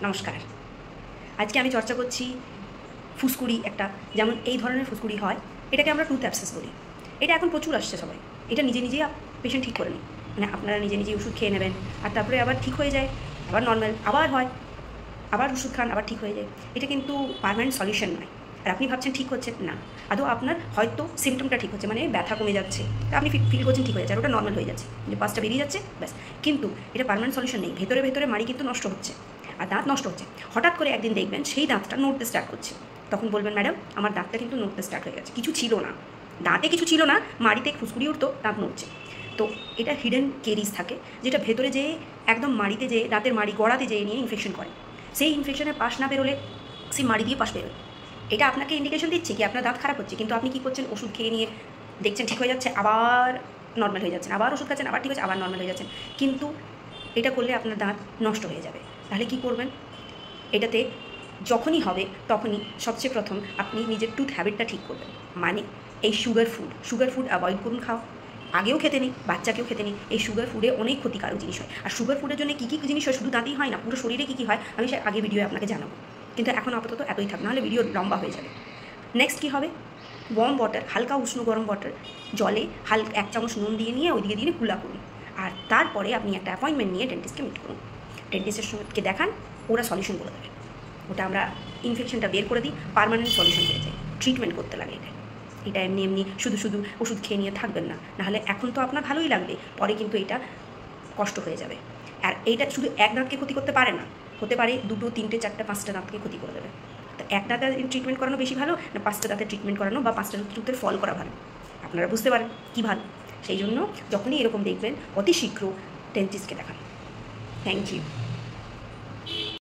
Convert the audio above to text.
নমস্কার। আজকে আমি চর্চা করছি ফুসকুড়ি একটা, যেমন এই ধরনের ফুসকুড়ি হয়, এটাকে আমরা টুথ অ্যাবসেস বলি। এটা এখন প্রচুর আসছে সবাই। এটা নিজে নিজেই পেশেন্ট ঠিক করে নিই, মানে আপনারা নিজে নিজেই ওষুধ খেয়ে নেবেন, আর তারপরে আবার ঠিক হয়ে যায়, আবার নর্মাল আবার হয়, আবার ওষুধ খান আবার ঠিক হয়ে যায়। এটা কিন্তু পার্মানেন্ট সলিউশন নয়। আর আপনি ভাবছেন ঠিক হচ্ছে না, আদৌ আপনার হয়তো সিমটমটা ঠিক হচ্ছে, মানে ব্যথা কমে যাচ্ছে, আপনি ফিল করছেন ঠিক হয়ে যাচ্ছে, আর ওটা নর্মাল হয়ে যাচ্ছে, যে পাসটা বেরিয়ে যাচ্ছে ব্যাস। কিন্তু এটা পার্মানেন্ট সলিউশন নেই। ভেতরে ভেতরে মাড়ি কিন্তু নষ্ট হচ্ছে, আর দাঁত নষ্ট হচ্ছে। হঠাৎ করে একদিন দেখবেন সেই দাঁতটা নড়তে স্টার্ট করছে, তখন বলবেন ম্যাডাম আমার দাঁতটা কিন্তু নড়তে স্টার্ট হয়ে গেছে, কিছু ছিল না, দাঁতে কিছু ছিল না, মাড়িতে ফুসকুড়ি উঠতো, দাঁত নড়ছে। তো এটা হিডেন কেরিজ থাকে, যেটা ভেতরে যেয়ে একদম মাড়িতে যেয়ে দাঁতের মাড়ি গড়াতে যেয়ে নিয়ে ইনফেকশন করে। সেই ইনফেকশনের পাশ না বেরোলে সেই মাড়ি দিয়ে পাশ বেরোয়। এটা আপনাকে ইন্ডিকেশন দিচ্ছে কি আপনার দাঁত খারাপ হচ্ছে, কিন্তু আপনি কী করছেন, ওষুধ খেয়ে নিয়ে দেখছেন ঠিক হয়ে যাচ্ছে, আবার নর্মাল হয়ে যাচ্ছেন, আবার ওষুধ খাচ্ছেন, আবার ঠিক হচ্ছে, আবার নর্মাল হয়ে যাচ্ছেন। কিন্তু এটা করলে আপনার দাঁত নষ্ট হয়ে যাবে। তাহলে কি করবেন? এটাতে যখনই হবে তখনই সবচেয়ে প্রথম আপনি নিজের টুথ হ্যাবিটটা ঠিক করবেন। মানে এই সুগার ফুড অ্যাভয়েড করুন। খাও, আগেও খেতে নেই, বাচ্চাকেও খেতে নেই। এই সুগার ফুডে অনেক ক্ষতিকারক জিনিস হয়। আর সুগার ফুডের জন্য কী কী জিনিস হয়, শুধু দাঁতেই হয় না, পুরো শরীরে কী কী হয় আমি সে আগে ভিডিওয়ে আপনাকে জানাবো। কিন্তু এখন আপাতত এতই থাক, নাহলে ভিডিও লম্বা হয়ে যাবে। নেক্সট কী হবে, ওয়ার্ম ওয়াটার, হালকা উষ্ণ গরম ওয়াটার, জলে হালকা 1 চামচ নুন দিয়ে নিয়ে ওইদিকে দিয়ে কুলা করুন। আর তারপরে আপনি একটা অ্যাপয়েন্টমেন্ট নিয়ে ডেন্টিস্টকে মিট করুন। ডেন্টিস্টের সঙ্গে দেখান, ওরা সলিউশন বলে দেবে। ওটা আমরা ইনফেকশনটা বের করে দিই, পার্মানেন্ট সলিউশন হয়ে যায়। ট্রিটমেন্ট করতে লাগে এটা এমনি এমনি শুধু শুধু ওষুধ খেয়ে নিয়ে থাকবেন না, নাহলে এখন তো আপনার ভালোই লাগবে, পরে কিন্তু এটা কষ্ট হয়ে যাবে। আর এইটা শুধু এক দাঁতকে ক্ষতি করতে পারে না, হতে পারে 2, 3, 4, 5টা দাঁতকে ক্ষতি করে দেবে। তো একটা দাঁতের ট্রিটমেন্ট করানো বেশি ভালো না 5টা দাঁতের ট্রিটমেন্ট করানো, বা 5টা টুথের ফল করা ভালো? আপনারা বুঝতে পারেন কী ভালো। সেই জন্য যখনই এরকম দেখবেন অতি শীঘ্র ডেন্টিস্টকে দেখান। Thank you.